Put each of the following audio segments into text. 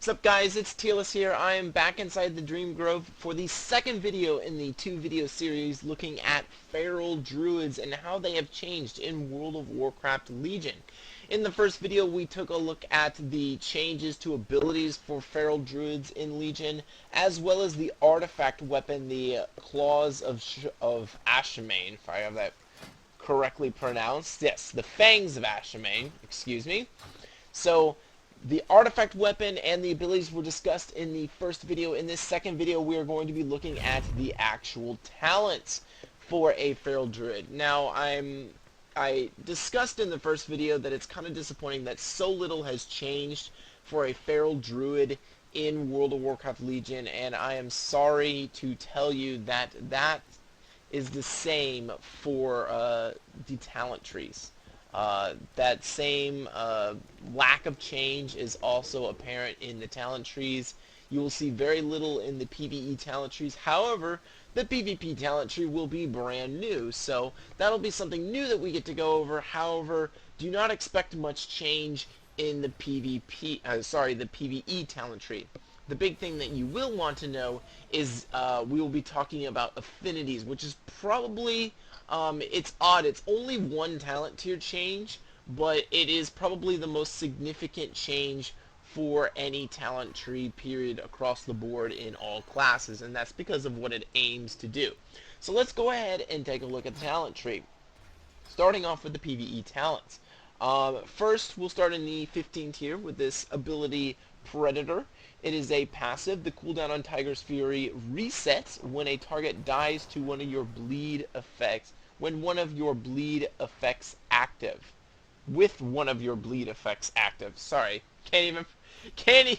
What's up guys, it's Tealus here. I am back inside the Dream Grove for the second video in the 2-video series looking at feral druids and how they have changed in World of Warcraft Legion. In the first video we took a look at the changes to abilities for feral druids in Legion, as well as the artifact weapon, the Claws of Ashamain, if I have that correctly pronounced. Yes, the Fangs of Ashamain, excuse me. So the artifact weapon and the abilities were discussed in the first video. In this second video, we are going to be looking at the actual talents for a feral druid. Now, I discussed in the first video that it's kind of disappointing that so little has changed for a feral druid in World of Warcraft Legion, and I am sorry to tell you that that is the same for the talent trees. That same lack of change is also apparent in the talent trees. You will see very little in the PvE talent trees. However, the PvP talent tree will be brand new, so that'll be something new that we get to go over. However, do not expect much change in the the PvE talent tree. The big thing that you will want to know is we will be talking about affinities, which is probably it's odd. It's only one talent tier change, but it is probably the most significant change for any talent tree period across the board in all classes, and that's because of what it aims to do. So let's go ahead and take a look at the talent tree. Starting off with the PvE talents. First, we'll start in the 15 tier with this ability Predator. It is a passive. The cooldown on Tiger's Fury resets when a target dies to one of your bleed effects. When one of your bleed effects active. With one of your bleed effects active. Sorry, can't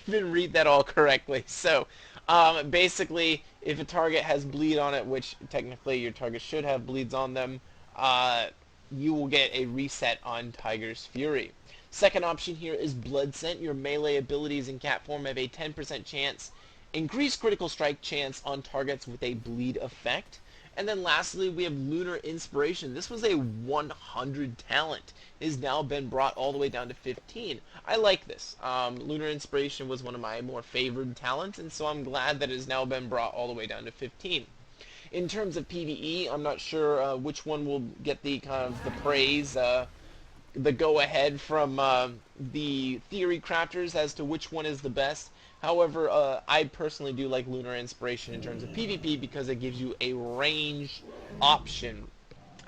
even read that all correctly. So, basically, if a target has bleed on it, which technically your target should have bleeds on them, you will get a reset on Tiger's Fury. Second option here is Blood Scent. Your melee abilities in cat form have a 10% chance, increased critical strike chance on targets with a bleed effect. And then lastly, we have Lunar Inspiration. This was a 100 talent. It has now been brought all the way down to 15. I like this. Lunar Inspiration was one of my more favored talents, and so I'm glad that it has now been brought all the way down to 15. In terms of PvE, I'm not sure which one will get the kind of the praise, the go-ahead from the theory crafters as to which one is the best. However, I personally do like Lunar Inspiration in terms of PvP because it gives you a range option.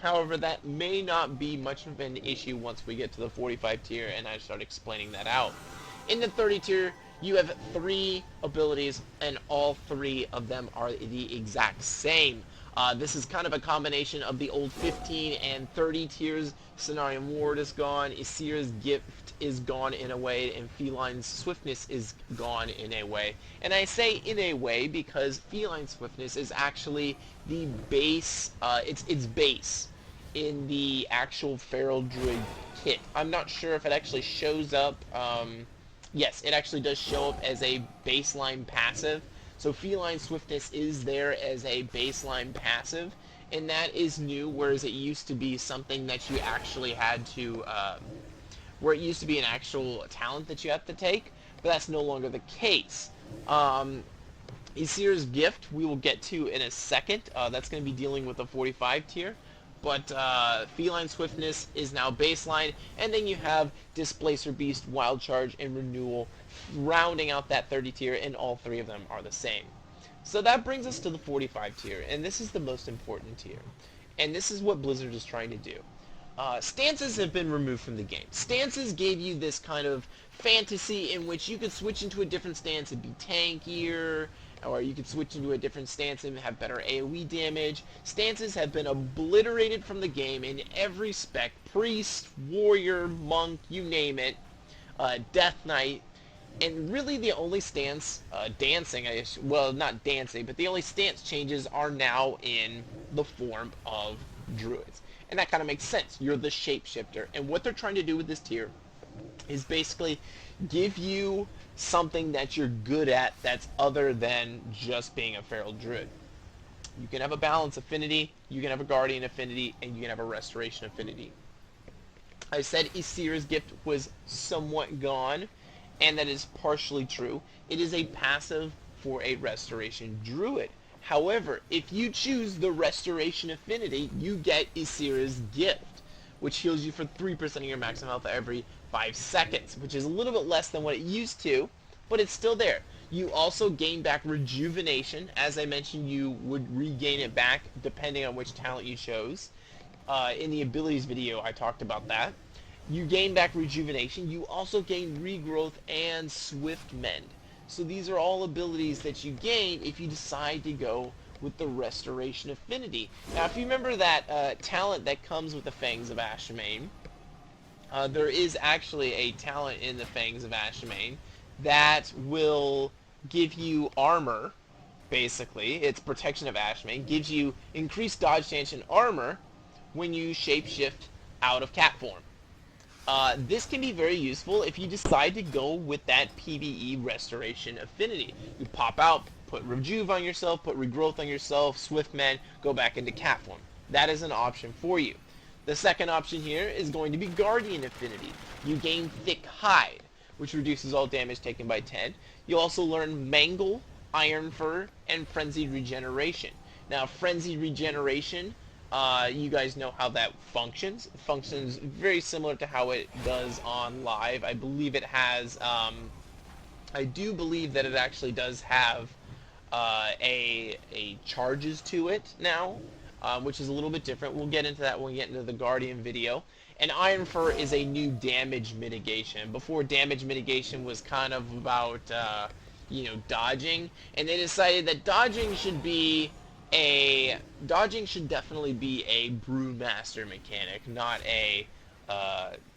However, that may not be much of an issue once we get to the 45 tier and I start explaining that out. In the 30 tier, you have 3 abilities, and all 3 of them are the exact same. This is kind of a combination of the old 15 and 30 tiers. Cenarian Ward is gone, Isir's Gift is gone in a way, and Feline Swiftness is gone in a way. And I say in a way because Feline Swiftness is actually the base, it's base in the actual Feral Druid kit. I'm not sure if it actually shows up, yes, it actually does show up as a baseline passive. So Feline Swiftness is there as a baseline passive, and that is new, whereas it used to be something that you actually had to, where it used to be an actual talent that you have to take, but that's no longer the case. Isir's Gift we will get to in a second. That's going to be dealing with the 45 tier. But Feline Swiftness is now baseline, and then you have Displacer Beast, Wild Charge, and Renewal rounding out that 30 tier, and all 3 of them are the same. So that brings us to the 45 tier, and this is the most important tier. And this is what Blizzard is trying to do. Stances have been removed from the game. Stances gave you this kind of fantasy in which you could switch into a different stance and be tankier, or you could switch into a different stance and have better AoE damage. Stances have been obliterated from the game in every spec. Priest, Warrior, Monk, you name it. Death Knight. And really the only stance, well, not dancing, but the only stance changes are now in the form of Druids. And that kind of makes sense. You're the shapeshifter. And what they're trying to do with this tier is basically give you something that you're good at that's other than just being a feral druid. You can have a balance affinity, you can have a guardian affinity, and you can have a restoration affinity. I said Isir's Gift was somewhat gone, and that is partially true. It is a passive for a Restoration Druid. However, if you choose the Restoration Affinity, you get Ysera's Gift, which heals you for 3% of your maximum health every 5 seconds, which is a little bit less than what it used to, but it's still there. You also gain back Rejuvenation. As I mentioned, you would regain it back depending on which talent you chose. In the abilities video, I talked about that. You gain back Rejuvenation. You also gain Regrowth and Swift Mend. So these are all abilities that you gain if you decide to go with the Restoration Affinity. Now, if you remember that talent that comes with the Fangs of Ashamain, there is actually a talent in the Fangs of Ashamain that will give you armor, basically. It's Protection of Ashamain. Gives you increased dodge chance and armor when you shapeshift out of cat form. This can be very useful if you decide to go with that PvE Restoration Affinity. You pop out, put Rejuve on yourself, put Regrowth on yourself, Swift Mend, go back into cat form. That is an option for you. The second option here is going to be Guardian Affinity. You gain Thick Hide, which reduces all damage taken by 10. You also learn Mangle, Iron Fur, and Frenzied Regeneration. Now, Frenzied Regeneration, you guys know how that functions. It functions very similar to how it does on live. I believe it has, I do believe that it actually does have a charges to it now, which is a little bit different. We'll get into that when we get into the Guardian video. And Iron Fur is a new damage mitigation. Before, damage mitigation was kind of about, you know, dodging, and they decided that dodging should definitely be a Brewmaster mechanic, not a,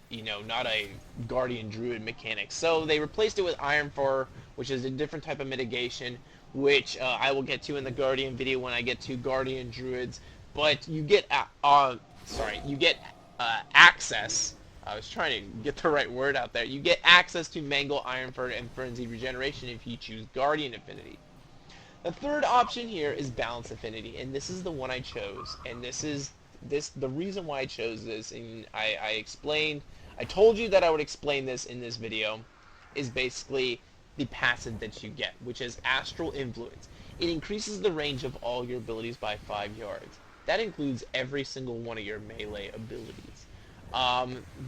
you know, not a Guardian Druid mechanic. So they replaced it with Iron Fur, which is a different type of mitigation, which I will get to in the Guardian video when I get to Guardian Druids. But you get, access. I was trying to get the right word out there. You get access to Mangle, Iron Fur, and Frenzied Regeneration if you choose Guardian Affinity. The third option here is Balance Affinity, and this is the one I chose. And the reason why I chose this, and I told you that I would explain this in this video, is basically the passive that you get, which is Astral Influence. It increases the range of all your abilities by 5 yards. That includes every single one of your melee abilities.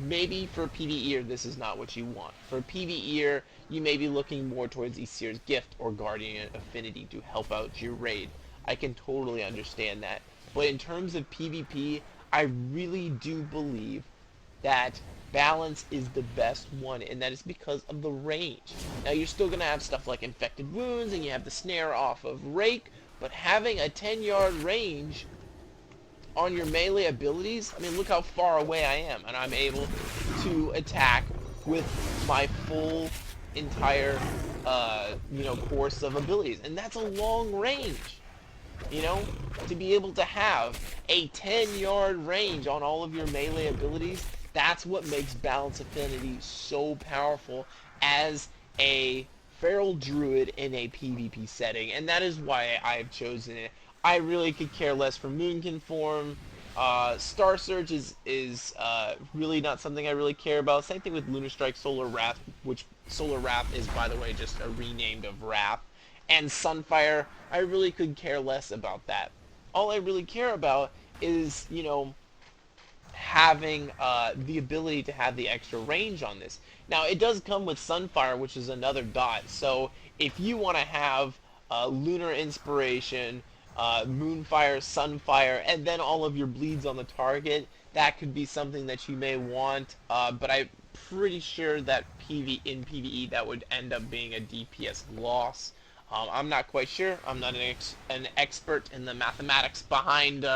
Maybe for PvEer, this is not what you want. For PvEer, you may be looking more towards Ysera's Gift or Guardian Affinity to help out your raid. I can totally understand that. But in terms of PvP, I really do believe that Balance is the best one, and that is because of the range. Now, you're still going to have stuff like Infected Wounds, and you have the snare off of Rake, but having a 10-yard range on your melee abilities, I mean, look how far away I am, and I'm able to attack with my full entire, you know, course of abilities, and that's a long range. You know, to be able to have a 10-yard range on all of your melee abilities, that's what makes Balance Affinity so powerful as a Feral Druid in a PvP setting, and that is why I've chosen it. I really could care less for Moonkin form. Star Surge is really not something I really care about. Same thing with Lunar Strike, Solar Wrath, which Solar Wrath is, by the way, just a renamed of Wrath. And Sunfire, I really could care less about that. All I really care about is, you know, having the ability to have the extra range on this. Now, it does come with Sunfire, which is another dot. So if you want to have Lunar Inspiration, Moonfire, Sunfire, and then all of your bleeds on the target, that could be something that you may want, but I'm pretty sure that in PvE that would end up being a DPS loss. I'm not quite sure. I'm not an expert in the mathematics behind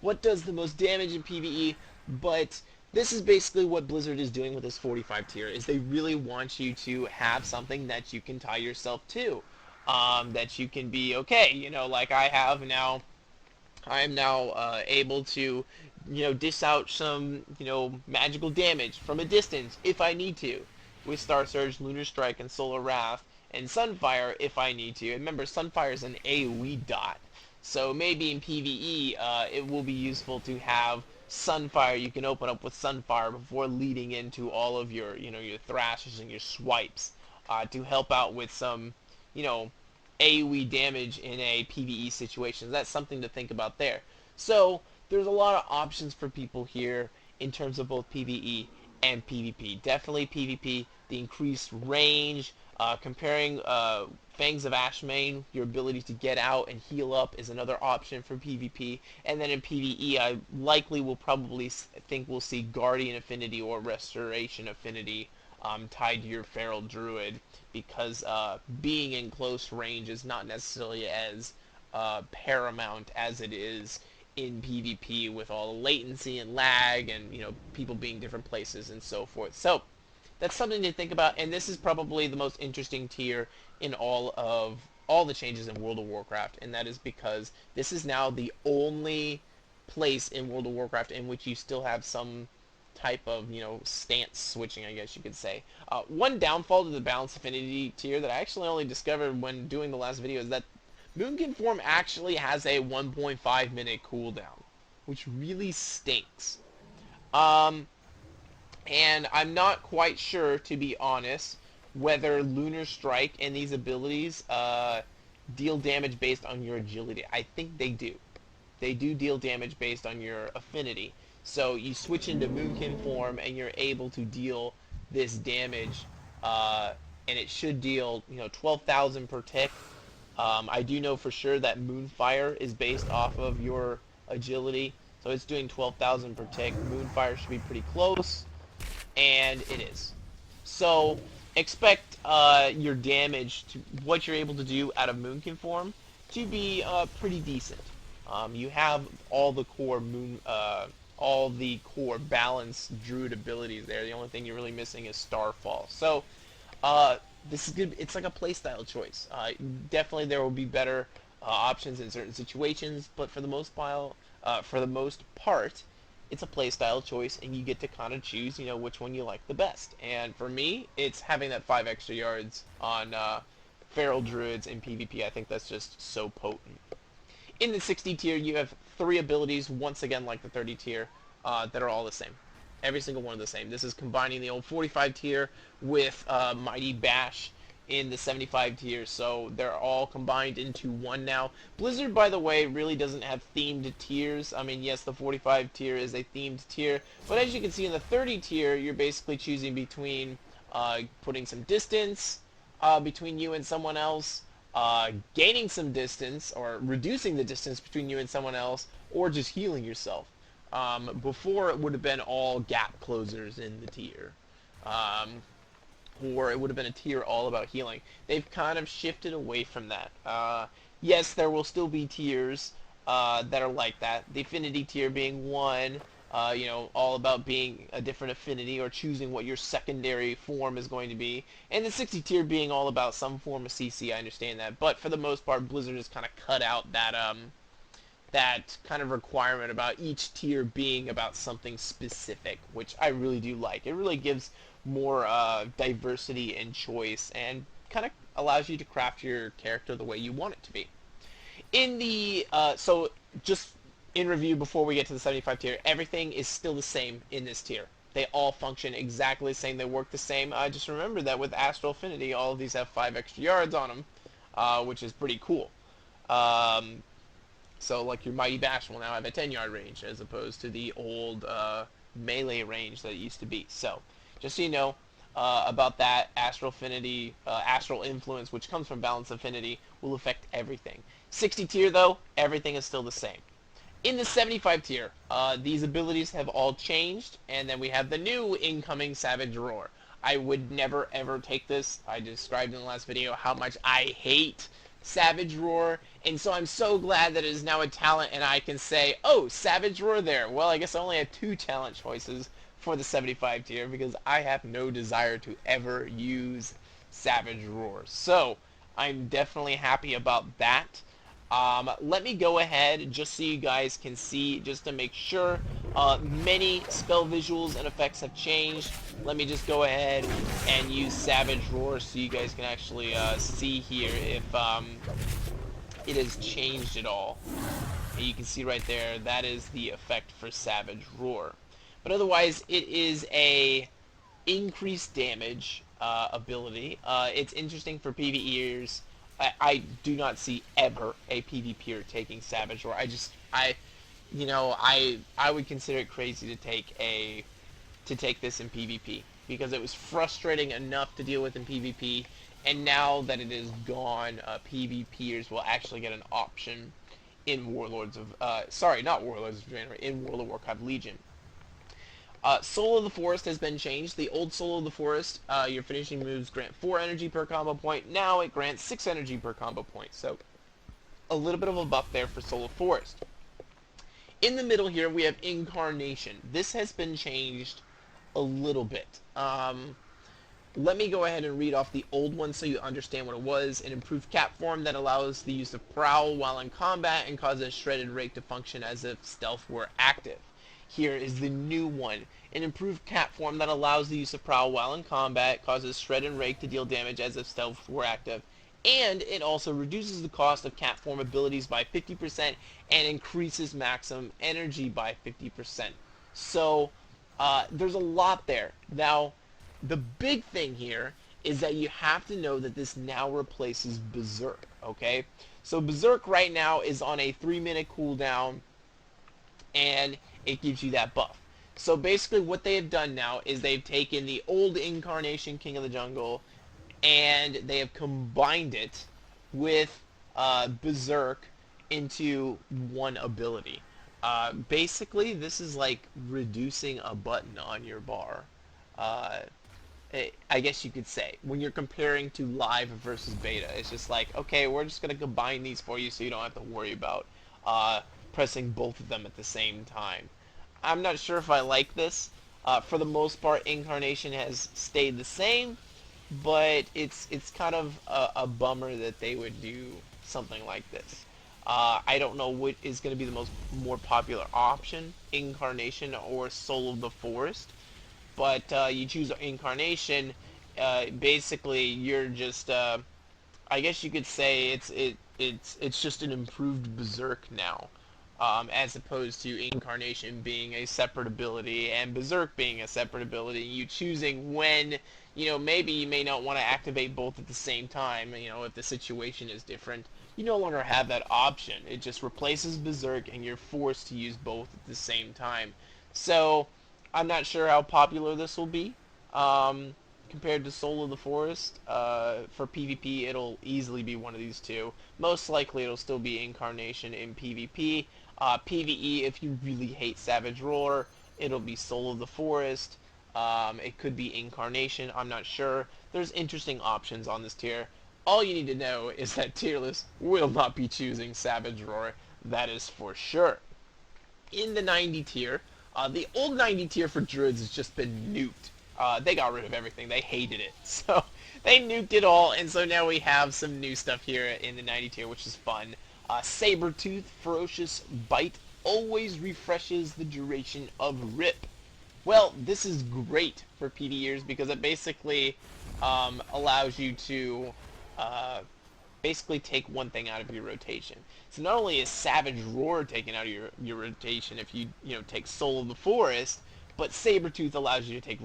what does the most damage in PvE, but this is basically what Blizzard is doing with this 45 tier, is they really want you to have something that you can tie yourself to. That you can be, okay, you know, like I am now able to, you know, dish out some, you know, magical damage from a distance if I need to, with Star Surge, Lunar Strike, and Solar Wrath, and Sunfire if I need to. And remember, Sunfire is an AoE dot, so maybe in PvE it will be useful to have Sunfire. You can open up with Sunfire before leading into all of your, you know, your thrashes and your swipes. to help out with some, you know, AoE damage in a PvE situation. That's something to think about there. So there's a lot of options for people here in terms of both PvE and PvP. Definitely PvP, the increased range, comparing Fangs of Ashmane, your ability to get out and heal up is another option for PvP. And then in PvE, I likely will probably think we'll see Guardian Affinity or Restoration Affinity tied to your Feral Druid, because being in close range is not necessarily as paramount as it is in PvP, with all the latency and lag and, you know, people being different places and so forth. So that's something to think about, and this is probably the most interesting tier in all the changes in World of Warcraft, and that is because this is now the only place in World of Warcraft in which you still have some type of, you know, stance switching, I guess you could say. One downfall to the Balanced Affinity tier that I actually only discovered when doing the last video is that Moonkin Form actually has a 1.5 minute cooldown, which really stinks. And I'm not quite sure, to be honest, whether Lunar Strike and these abilities deal damage based on your agility. I think they do. They do deal damage based on your affinity. So you switch into Moonkin form and you're able to deal this damage, and it should deal, you know, 12,000 per tick. I do know for sure that Moonfire is based off of your agility, so it's doing 12,000 per tick. Moonfire should be pretty close, and it is. So expect your damage, to what you're able to do out of Moonkin form, to be pretty decent. You have all the core balanced Druid abilities there. The only thing you're really missing is Starfall. So this is good. It's like a playstyle choice. Definitely there will be better options in certain situations, but for the most part, it's a playstyle choice, and you get to kind of choose, you know, which one you like the best. And for me, it's having that 5 extra yards on Feral Druids in PvP. I think that's just so potent. In the 60 tier, you have 3 abilities, once again like the 30 tier, that are all the same. Every single one is the same. This is combining the old 45 tier with Mighty Bash in the 75 tier, so they're all combined into one now. Blizzard, by the way, really doesn't have themed tiers. I mean, yes, the 45 tier is a themed tier, but as you can see in the 30 tier, you're basically choosing between putting some distance between you and someone else, gaining some distance, or reducing the distance between you and someone else, or just healing yourself. Before, it would have been all gap closers in the tier. Or it would have been a tier all about healing. They've kind of shifted away from that. Yes, there will still be tiers that are like that. The affinity tier being one, you know, all about being a different affinity or choosing what your secondary form is going to be. And the 60 tier being all about some form of CC, I understand that. But for the most part, Blizzard has kind of cut out that that kind of requirement about each tier being about something specific, which I really do like. It really gives more diversity and choice, and kind of allows you to craft your character the way you want it to be. In the so just in review before we get to the 75 tier, everything is still the same in this tier. They all function exactly the same. They work the same. Just remember that with Astral Affinity, all of these have 5 extra yards on them, which is pretty cool. So like your Mighty Bash will now have a 10-yard range as opposed to the old melee range that it used to be. So just so you know about that, Astral Affinity, Astral Influence, which comes from Balanced Affinity, will affect everything. 60 tier though, everything is still the same. In the 75 tier, these abilities have all changed, and then we have the new incoming Savage Roar. I would never ever take this. I described in the last video how much I hate Savage Roar, and so I'm so glad that it is now a talent and I can say, oh, Savage Roar there. Well, I guess I only have 2 talent choices for the 75 tier because I have no desire to ever use Savage Roar. So I'm definitely happy about that. Let me go ahead just so you guys can see, just to make sure. Many spell visuals and effects have changed. Let me just go ahead and use Savage Roar so you guys can actually see here if it has changed at all. And you can see right there, that is the effect for Savage Roar. But otherwise, it is a increased damage ability. It's interesting for PvEers. I do not see ever a PvPer taking Savage Roar. I would consider it crazy to take this in PvP because it was frustrating enough to deal with in PvP, and now that it is gone, PvPers will actually get an option in Warlords of not Warlords of Draenor, in World of Warcraft Legion. Soul of the Forest has been changed. The old Soul of the Forest, your finishing moves grant 4 energy per combo point. Now it grants 6 energy per combo point. So a little bit of a buff there for Soul of Forest. In the middle here, we have Incarnation. This has been changed a little bit. Let me go ahead and read off the old one so you understand what it was. An improved cap form that allows the use of Prowl while in combat and causes Shredded Rake to function as if stealth were active. Here is the new one. An improved cap form that allows the use of Prowl while in combat, causes Shred and Rake to deal damage as if stealth were active, and it also reduces the cost of cap form abilities by 50% and increases maximum energy by 50%. So there's a lot there. Now, the big thing here is that you have to know that this now replaces Berserk, okay? So Berserk right now is on a 3-minute cooldown, and it gives you that buff. So basically what they have done now is they've taken the old Incarnation King of the Jungle and they have combined it with Berserk into one ability. Basically this is like reducing a button on your bar. I guess you could say, when you're comparing to live versus beta. It's just like, okay, we're just going to combine these for you so you don't have to worry about pressing both of them at the same time. I'm not sure if I like this. For the most part, Incarnation has stayed the same, but it's kind of a bummer that they would do something like this. I don't know what is going to be the more popular option, Incarnation or Soul of the Forest, but you choose Incarnation. Basically, you're just I guess you could say it's just an improved Berserk now, as opposed to Incarnation being a separate ability and Berserk being a separate ability. You choosing when, maybe you may not want to activate both at the same time, if the situation is different. You no longer have that option. It just replaces Berserk and you're forced to use both at the same time. So, I'm not sure how popular this will be. Compared to Soul of the Forest. For PvP, it'll easily be one of these two. Most likely, it'll still be Incarnation in PvP. PvE, if you really hate Savage Roar, it'll be Soul of the Forest. It could be Incarnation, I'm not sure. There's interesting options on this tier. All you need to know is that tier list will not be choosing Savage Roar. That is for sure. In the 90 tier, the old 90 tier for Druids has just been nuked. They got rid of everything. They hated it. So they nuked it all, and so now we have some new stuff here in the 90 tier, which is fun. Sabretooth, Ferocious Bite, always refreshes the duration of Rip. Well, this is great for PvEers because it basically allows you to basically take one thing out of your rotation. So not only is Savage Roar taken out of your rotation if you take Soul of the Forest, but Sabretooth allows you to take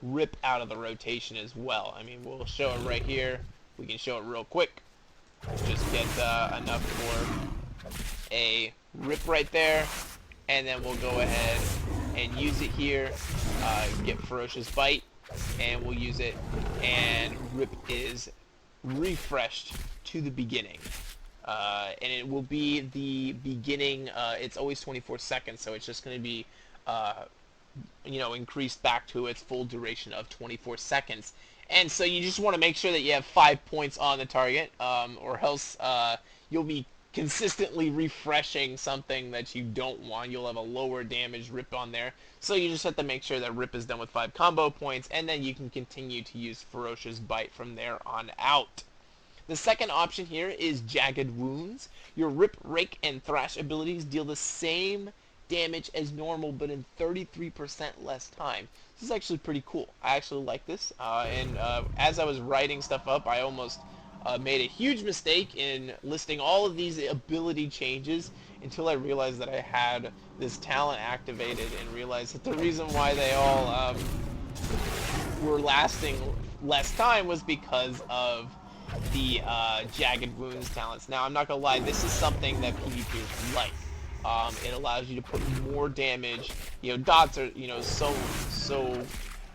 Rip out of the rotation as well. I mean, we'll show it right here. We can show it real quick. Just get enough for a Rip right there, and then we'll go ahead and use it here. Get Ferocious Bite, and we'll use it, and Rip is refreshed to the beginning. And it will be the beginning, it's always 24 seconds, so it's just going to be increased back to its full duration of 24 seconds. And so you just want to make sure that you have 5 points on the target, or else you'll be consistently refreshing something that you don't want. You'll have a lower damage Rip on there. So you just have to make sure that Rip is done with 5 combo points, and then you can continue to use Ferocious Bite from there on out. The second option here is Jagged Wounds. Your Rip, Rake, and Thrash abilities deal the same damage as normal, but in 33% less time. This is actually pretty cool. I actually like this, and as I was writing stuff up, I almost made a huge mistake in listing all of these ability changes until I realized that I had this talent activated and realized that the reason why they all were lasting less time was because of the Jagged Wounds talents. Now, I'm not gonna lie, this is something that PvPers like. It allows you to put more damage. You know, dots are, you know, so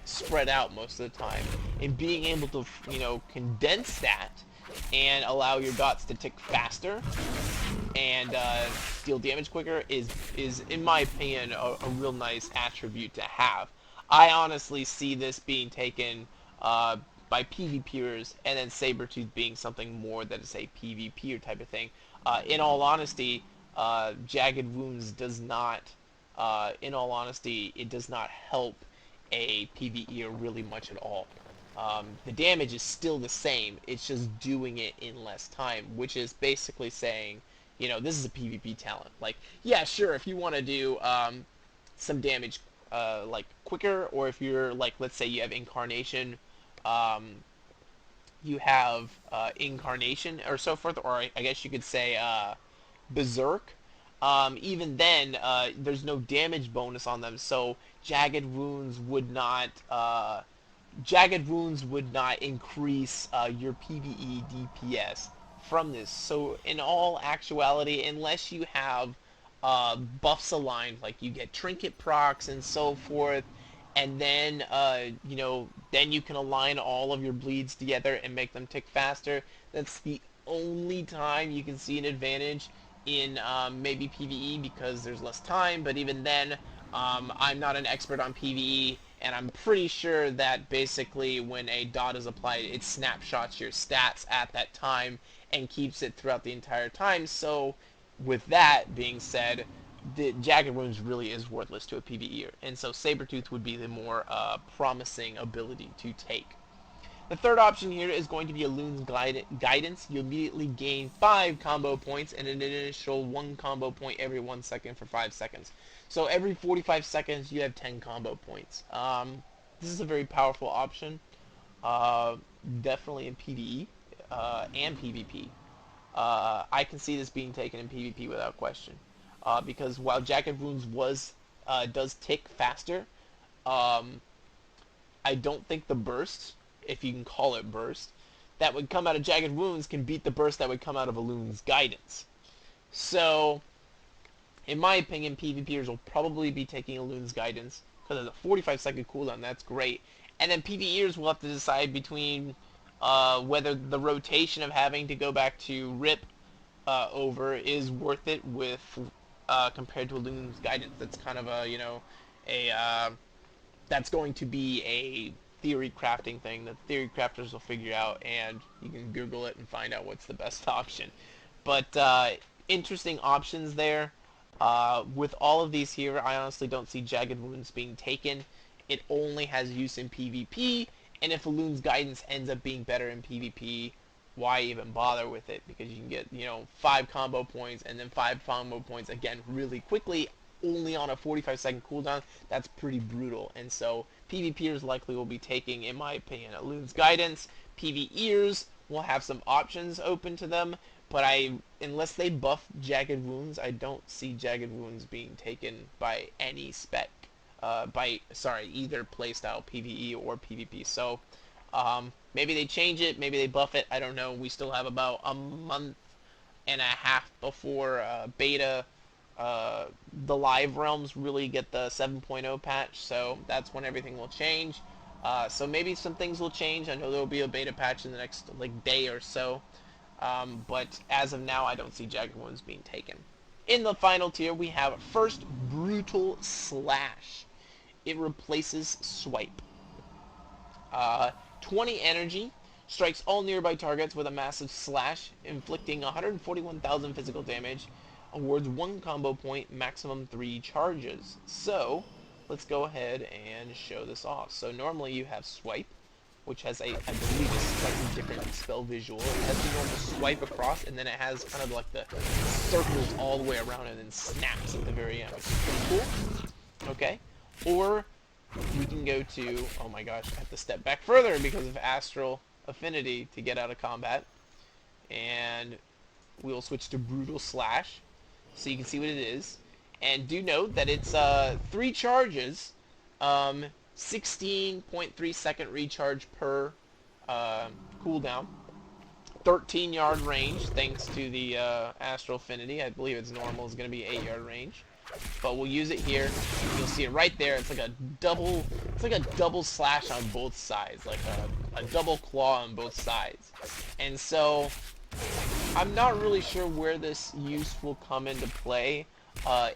spread out most of the time, and being able to, you know, condense that and allow your dots to tick faster and deal damage quicker is in my opinion a real nice attribute to have. I honestly see this being taken by PvPers, and then Sabretooth being something more that is a PvPer type of thing. In all honesty, Jagged Wounds does not, in all honesty, it does not help a PvEer really much at all. The damage is still the same, it's just doing it in less time, which is basically saying, you know, this is a PvP talent. Like, yeah, sure, if you want to do some damage like quicker, or if you're like, let's say you have Incarnation, Incarnation or so forth, or I guess you could say Berserk. Even then, there's no damage bonus on them, so Jagged Wounds would not increase your PvE DPS from this. So in all actuality, unless you have buffs aligned, like you get trinket procs and so forth, and then you know, then you can align all of your bleeds together and make them tick faster. That's the only time you can see an advantage in maybe PvE, because there's less time. But even then, I'm not an expert on PvE, and I'm pretty sure that basically when a dot is applied, it snapshots your stats at that time and keeps it throughout the entire time. So with that being said, the Jagged Wounds really is worthless to a PvEer, and so Sabretooth would be the more promising ability to take. The third option here is going to be a Loon's Guidance. You immediately gain 5 combo points and an initial 1 combo point every 1 second for 5 seconds. So every 45 seconds you have 10 combo points. This is a very powerful option, definitely in PvE and PvP. I can see this being taken in PvP without question, because while Jagged Wounds does tick faster, I don't think the burst, if you can call it burst, that would come out of Jagged Wounds can beat the burst that would come out of a Loon's Guidance. So, in my opinion, PvPers will probably be taking a Loon's Guidance, because there's a 45-second cooldown, that's great. And then PvEers will have to decide between whether the rotation of having to go back to Rip over is worth it with compared to a Loon's Guidance. That's kind of a, you know, that's going to be a theory crafting thing that theory crafters will figure out, and you can Google it and find out what's the best option. But interesting options there. With all of these here, I honestly don't see Jagged Wounds being taken. It only has use in PvP, and if a Loon's Guidance ends up being better in PvP, why even bother with it? Because you can get, you know, 5 combo points and then 5 combo points again really quickly, only on a 45-second cooldown. That's pretty brutal. And so PvPers likely will be taking, in my opinion, a Loon's Guidance. PvEers will have some options open to them, but unless they buff Jagged Wounds, I don't see Jagged Wounds being taken by any spec. Either playstyle, PvE or PvP. So maybe they change it, maybe they buff it, I don't know. We still have about a month and a half before beta. The live realms really get the 7.0 patch, so that's when everything will change. So maybe some things will change. I know there will be a beta patch in the next day or so, but as of now, I don't see Jagged Wounds being taken. In the final tier, we have first Brutal Slash. It replaces Swipe. 20 energy, strikes all nearby targets with a massive slash, inflicting 141,000 physical damage, awards 1 combo point, maximum 3 charges. So, let's go ahead and show this off. So normally you have Swipe, which has I believe, a slightly different spell visual. It has the normal swipe across, and then it has kind of like the circles all the way around and then snaps at the very end, which is pretty cool. Okay. Or we can go to, oh my gosh, I have to step back further because of Astral Affinity to get out of combat. And we'll switch to Brutal Slash so you can see what it is. And do note that it's 3 charges, 16.3-second recharge per cooldown. 13-yard range thanks to the Astral Affinity. I believe its normal is going to be 8-yard range. But we'll use it here. You'll see it right there. It's like a double slash on both sides, like a double claw on both sides. And so I'm not really sure where this use will come into play.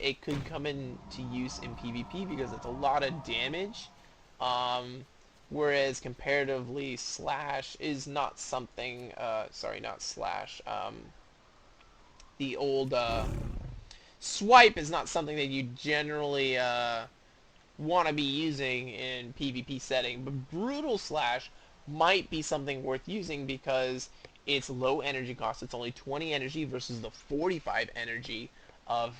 It could come into use in PvP because it's a lot of damage. Whereas comparatively, slash is not something. Sorry, not slash. The old swipe is not something that you generally want to be using in PvP setting, but brutal slash might be something worth using because it's low energy cost. It's only 20 energy versus the 45 energy of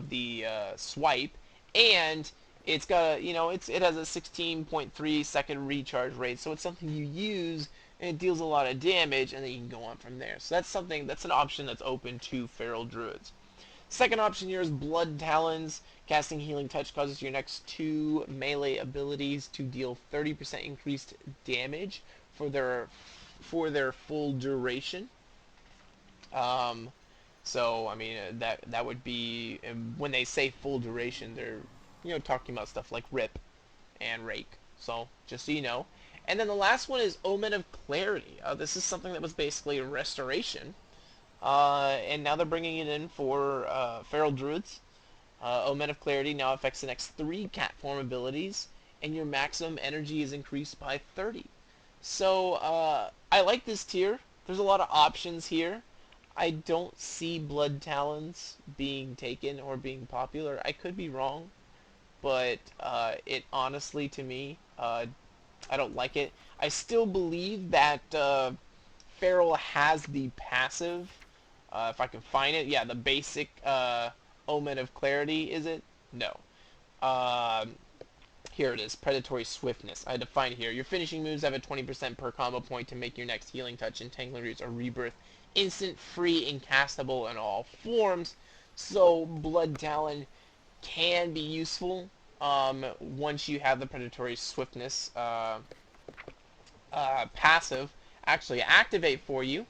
the swipe, and it's got it has a 16.3-second recharge rate, so it's something you use and it deals a lot of damage, and then you can go on from there. So that's an option that's open to feral druids. Second option here is Blood Talons. Casting Healing Touch causes your next 2 melee abilities to deal 30% increased damage for their full duration. So I mean that would be, when they say full duration, they're talking about stuff like Rip and Rake. So just so you know. And then the last one is Omen of Clarity. This is something that was basically a restoration. And now they're bringing it in for feral druids. Omen of Clarity now affects the next 3 cat form abilities, and your maximum energy is increased by 30. So I like this tier. There's a lot of options here. I don't see Blood Talons being taken or being popular. I could be wrong, but it honestly, to me, I don't like it. I still believe that feral has the passive. If I can find it, yeah, the basic Omen of Clarity, is it? No. Here it is, Predatory Swiftness. I had to find it here. Your finishing moves have a 20% per combo point to make your next Healing Touch, Entangling Roots, or Rebirth instant, free, and castable in all forms. So Blood Talon can be useful once you have the Predatory Swiftness passive actually activate for you.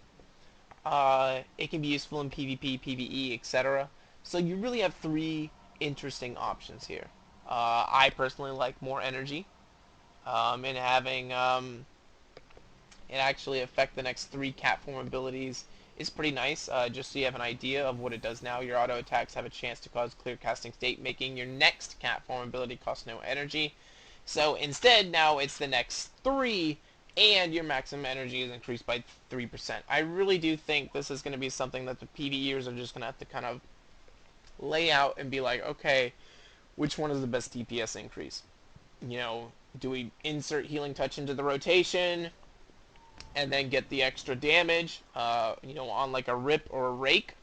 It can be useful in PvP, PvE, etc. So you really have 3 interesting options here. I personally like more energy, and having it actually affect the next 3 cat form abilities is pretty nice. Just so you have an idea of what it does now, your auto attacks have a chance to cause clear casting state, making your next cat form ability cost no energy. So instead, now it's the next 3, and your maximum energy is increased by 3%. I really do think this is going to be something that the PvEers are just going to have to kind of lay out and be like, okay, which one is the best DPS increase? Do we insert Healing Touch into the rotation and then get the extra damage, on like a Rip or a Rake?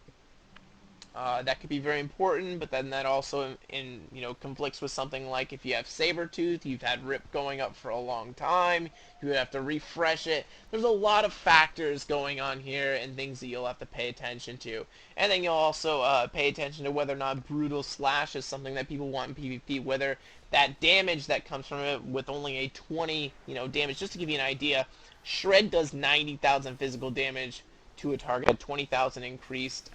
That could be very important, but then that also conflicts with something like if you have Sabretooth, you've had Rip going up for a long time, you would have to refresh it. There's a lot of factors going on here and things that you'll have to pay attention to. And then you'll also pay attention to whether or not Brutal Slash is something that people want in PvP, whether that damage that comes from it with only a 20 damage. Just to give you an idea, Shred does 90,000 physical damage to a target, 20,000 increased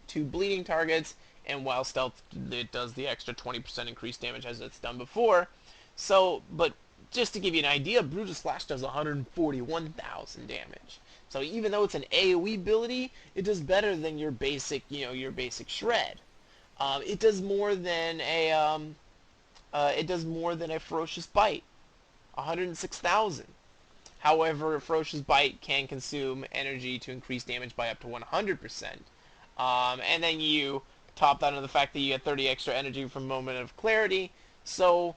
to bleeding targets, and while stealth, it does the extra 20% increased damage as it's done before. So, but just to give you an idea, Brutal Slash does 141,000 damage. So even though it's an AoE ability, it does better than your basic, your basic Shred. It does more than a Ferocious Bite, 106,000. However, Ferocious Bite can consume energy to increase damage by up to 100%. And then you top that on the fact that you get 30 extra energy from Moment of Clarity. So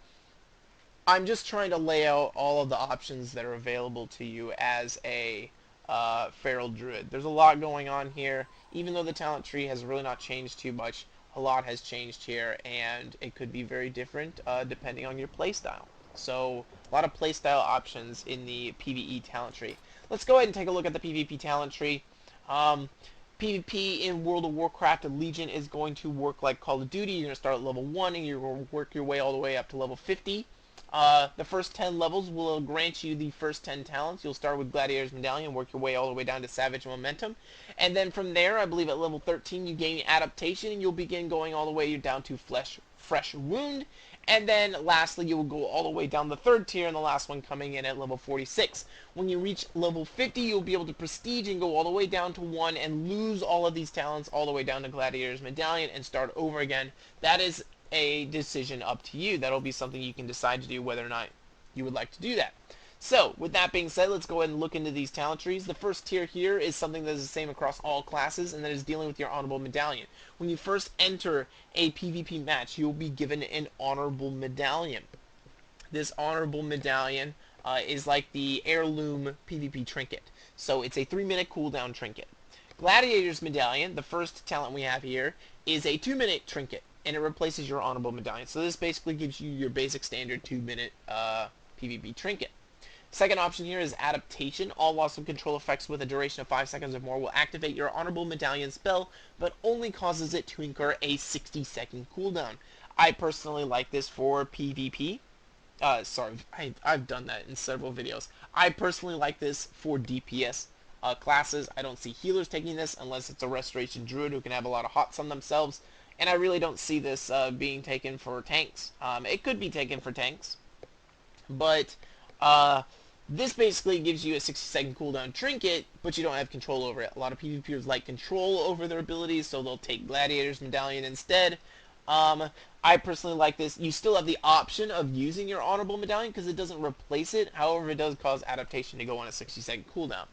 I'm just trying to lay out all of the options that are available to you as a feral druid. There's a lot going on here. Even though the talent tree has really not changed too much, a lot has changed here, and it could be very different depending on your playstyle. So a lot of playstyle options in the PvE talent tree. Let's go ahead and take a look at the PvP talent tree. PvP in World of Warcraft Legion is going to work like Call of Duty. You're going to start at level 1 and you're going to work your way all the way up to level 50. The first 10 levels will grant you the first 10 talents. You'll start with Gladiator's Medallion, work your way all the way down to Savage Momentum. And then from there, I believe at level 13, you gain Adaptation, and you'll begin going all the way down to Fresh Wound. And then lastly, you will go all the way down the third tier, and the last one coming in at level 46. When you reach level 50, you'll be able to Prestige and go all the way down to 1 and lose all of these talents all the way down to Gladiator's Medallion and start over again. That is a decision up to you. That'll be something you can decide to do whether or not you would like to do that. So, with that being said, let's go ahead and look into these talent trees. The first tier here is something that is the same across all classes, and that is dealing with your Honorable Medallion. When you first enter a PvP match, you'll be given an Honorable Medallion. This Honorable Medallion is like the Heirloom PvP trinket. So, it's a 3-minute cooldown trinket. Gladiator's Medallion, the first talent we have here, is a 2-minute trinket, and it replaces your Honorable Medallion. So this basically gives you your basic standard 2-minute PvP trinket. Second option here is Adaptation. All loss of control effects with a duration of 5 seconds or more will activate your Honorable Medallion spell, but only causes it to incur a 60-second cooldown. I personally like this for PvP. Sorry, I've done that in several videos. I personally like this for DPS classes. I don't see healers taking this unless it's a Restoration Druid who can have a lot of hots on themselves. And I really don't see this being taken for tanks. It could be taken for tanks, but this basically gives you a 60-second cooldown trinket, but you don't have control over it. A lot of PvPers like control over their abilities, so they'll take Gladiator's Medallion instead. I personally like this. You still have the option of using your Honorable Medallion because it doesn't replace it. However, it does cause Adaptation to go on a 60-second cooldown.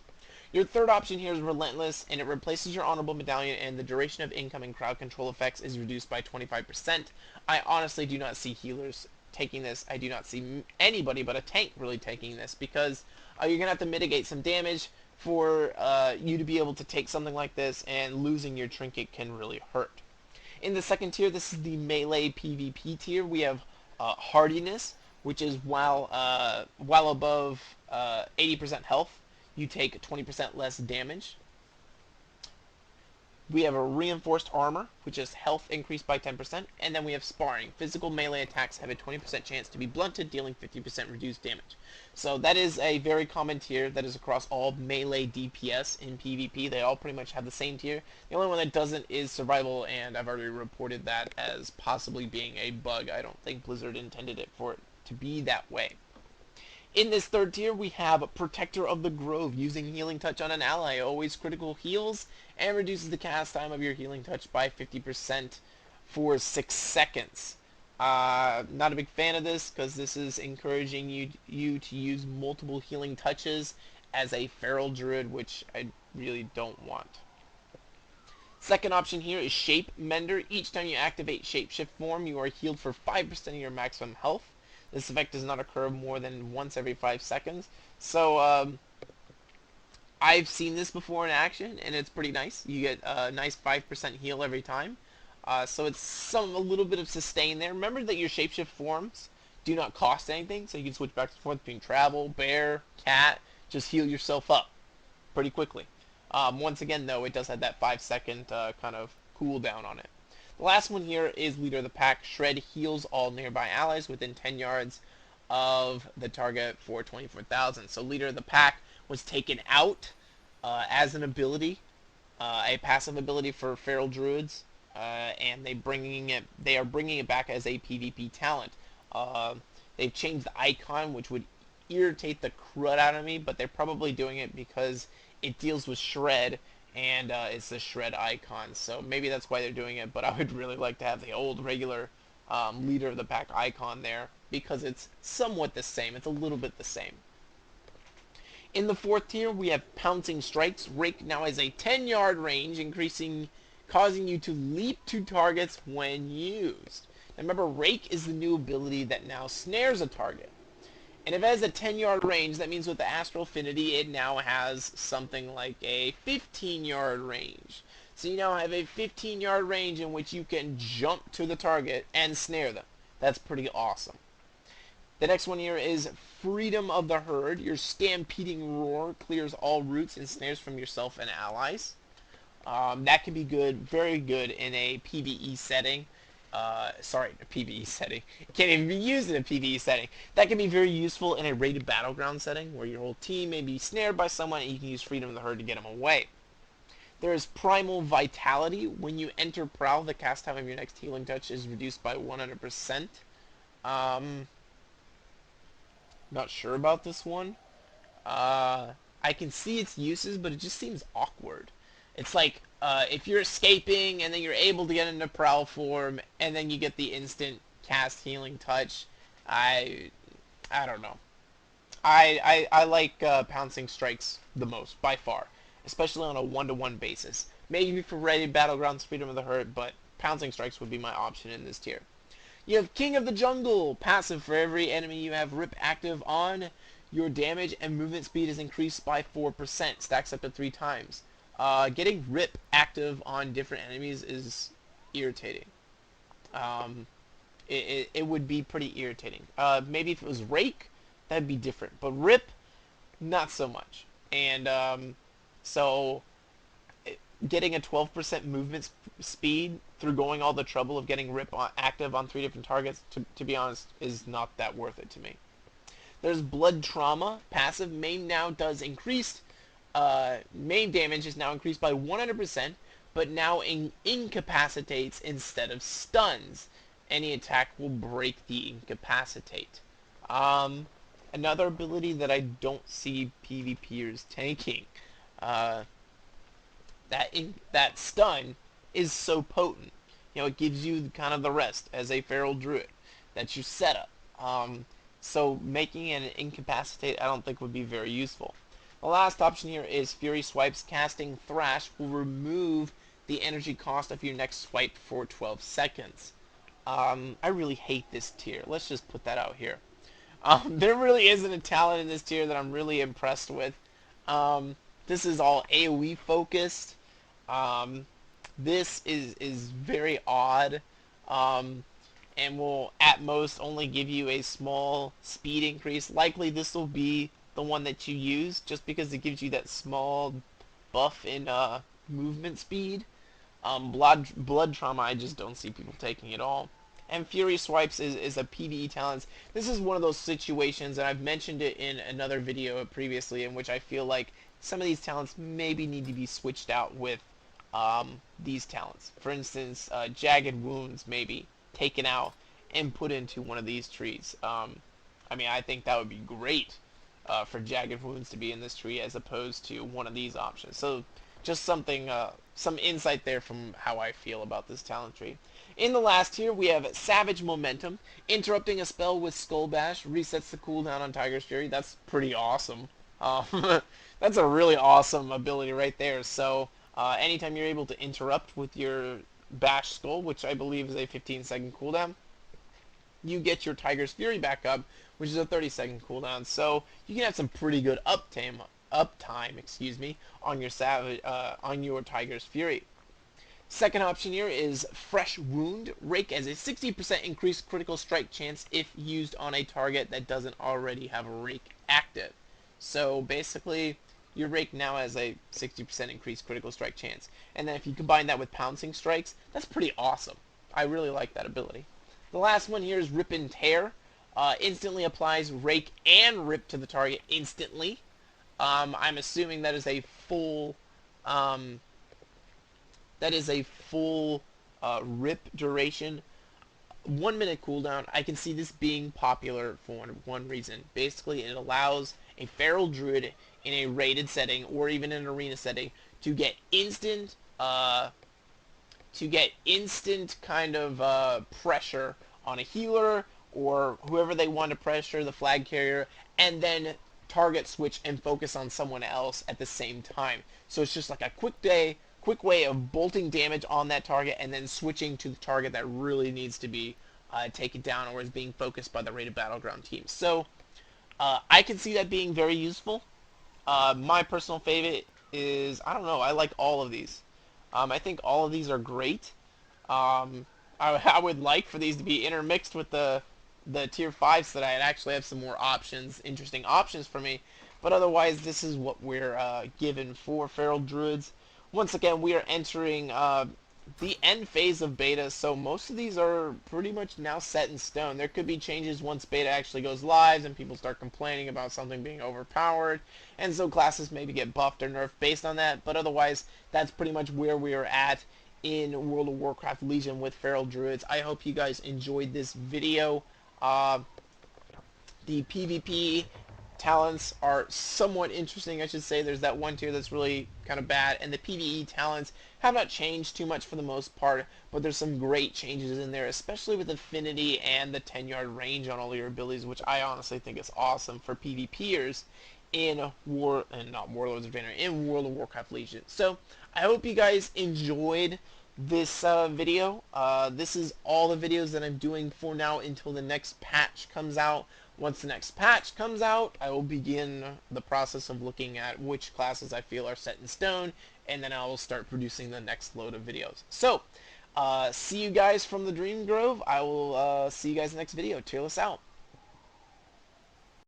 Your third option here is Relentless, and it replaces your Honorable Medallion, and the duration of incoming crowd control effects is reduced by 25%. I honestly do not see healers taking this. I do not see anybody but a tank really taking this, because you're going to have to mitigate some damage for you to be able to take something like this, and losing your trinket can really hurt. In the second tier, this is the melee PvP tier. We have Hardiness, which is while above 80% health, you take 20% less damage. We have a Reinforced Armor, which is health increased by 10%, and then we have Sparring. Physical melee attacks have a 20% chance to be blunted, dealing 50% reduced damage. So that is a very common tier that is across all melee DPS in PvP. They all pretty much have the same tier. The only one that doesn't is Survival, and I've already reported that as possibly being a bug. I don't think Blizzard intended it for it to be that way. In this third tier, we have Protector of the Grove. Using Healing Touch on an ally always critical heals and reduces the cast time of your Healing Touch by 50% for 6 seconds. Not a big fan of this because this is encouraging you to use multiple healing touches as a Feral Druid, which I really don't want. Second option here is Shape Mender. Each time you activate Shapeshift form, you are healed for 5% of your maximum health. This effect does not occur more than once every 5 seconds. So, I've seen this before in action, and it's pretty nice. You get a nice 5% heal every time. So it's a little bit of sustain there. Remember that your shapeshift forms do not cost anything, so you can switch back and forth between Travel, Bear, Cat. Just heal yourself up pretty quickly. Once again, though, it does have that 5-second kind of cooldown on it. The last one here is Leader of the Pack. Shred heals all nearby allies within 10 yards of the target for 24,000. So Leader of the Pack was taken out as an ability, a passive ability for Feral Druids, and they are bringing it back as a PvP talent. They've changed the icon, which would irritate the crud out of me, but they're probably doing it because it deals with Shred, and it's the Shred icon, so maybe that's why they're doing it. But I would really like to have the old regular Leader of the Pack icon there, because it's somewhat the same. It's a little bit the same. In the fourth tier, we have Pouncing Strikes. Rake now has a 10-yard range, causing you to leap to targets when used. Now remember, Rake is the new ability that now snares a target. And if it has a 10-yard range, that means with the Astral Affinity, it now has something like a 15-yard range. So you now have a 15-yard range in which you can jump to the target and snare them. That's pretty awesome. The next one here is Freedom of the Herd. Your stampeding roar clears all roots and snares from yourself and allies. That can be good, very good in a PvE setting. Sorry, a PvE setting. It can't even be used in a PvE setting. That can be very useful in a rated battleground setting where your whole team may be snared by someone and you can use Freedom of the Herd to get them away. There is Primal Vitality. When you enter Prowl, the cast time of your next healing touch is reduced by 100%. Not sure about this one. I can see its uses, but it just seems awkward. It's like if you're escaping and then you're able to get into Prowl form and then you get the instant cast healing touch. I don't know. I like pouncing strikes the most by far, especially on a one-to-one basis. Maybe for rated battlegrounds, Freedom of the Herd, but pouncing strikes would be my option in this tier. You have King of the Jungle, passive for every enemy you have Rip active on. Your damage and movement speed is increased by 4%, stacks up to 3 times. Getting Rip active on different enemies is irritating. It would be pretty irritating. Maybe if it was Rake, that'd be different. But Rip, not so much. And so getting a 12% movement speed through going all the trouble of getting Rip active on 3 different targets, to be honest, is not that worth it to me. There's Blood Trauma. Passive main now does increased. Main damage is now increased by 100%, but now incapacitates instead of stuns. Any attack will break the incapacitate. Another ability that I don't see PvPers taking. That stun is so potent. You know, it gives you kind of the rest as a feral druid. That's your setup. So making an incapacitate I don't think would be very useful. The last option here is Fury Swipes. Casting Thrash will remove the energy cost of your next swipe for 12 seconds. I really hate this tier. Let's just put that out here. There really isn't a talent in this tier that I'm really impressed with. This is all AoE focused. This is very odd. And will at most only give you a small speed increase. Likely this will be the one that you use just because it gives you that small buff in movement speed. Blood Trauma I just don't see people taking at all. And Fury Swipes is a PvE talent. This is one of those situations, and I've mentioned it in another video previously, in which I feel like some of these talents maybe need to be switched out with these talents. For instance, Jagged Wounds maybe taken out and put into one of these trees. I mean, I think that would be great for Jagged Wounds to be in this tree as opposed to one of these options. So just something, some insight there from how I feel about this talent tree. In the last tier, we have Savage Momentum. Interrupting a spell with Skull Bash resets the cooldown on Tiger's Fury. That's pretty awesome. That's a really awesome ability right there. So anytime you're able to interrupt with your Bash Skull, which I believe is a 15-second cooldown, you get your Tiger's Fury back up, which is a 30-second cooldown. So you can have some pretty good uptime, on your Tiger's Fury. Second option here is Fresh Wound. Rake has a 60% increased critical strike chance if used on a target that doesn't already have a Rake active. So basically, your Rake now has a 60% increased critical strike chance. And then if you combine that with pouncing strikes, that's pretty awesome. I really like that ability. The last one here is Rip and Tear. Instantly applies Rake and Rip to the target instantly. I'm assuming that is a full Rip duration. 1 minute cooldown. I can see this being popular for one reason. Basically, it allows a feral druid in a rated setting or even an arena setting to get instant kind of pressure on a healer or whoever they want to pressure, the flag carrier, and then target switch and focus on someone else at the same time. So it's just like a quick way of bolting damage on that target and then switching to the target that really needs to be taken down or is being focused by the rated battleground team. So I can see that being very useful. My personal favorite is, I don't know, I like all of these. I think all of these are great. I would like for these to be intermixed with the tier 5s so that I'd actually have some more options, interesting options for me. But otherwise, this is what we're given for feral druids. once again, we are entering the end phase of beta, so most of these are pretty much now set in stone. There could be changes once beta actually goes live and people start complaining about something being overpowered, and so classes maybe get buffed or nerfed based on that, but otherwise, that's pretty much where we are at in World of Warcraft Legion with Feral Druids. I hope you guys enjoyed this video. The PvP talents are somewhat interesting, I should say. There's that one tier that's really kind of bad, and the PvE talents have not changed too much for the most part, but there's some great changes in there, especially with Affinity and the 10-yard range on all your abilities, which I honestly think is awesome for PvPers in not Warlords of Draenor, in World of Warcraft Legion. So I hope you guys enjoyed this video. This is all the videos that I'm doing for now until the next patch comes out. Once the next patch comes out, I will begin the process of looking at which classes I feel are set in stone, and then I will start producing the next load of videos. So, see you guys from the Dream Grove. I will see you guys in the next video. Tearless out.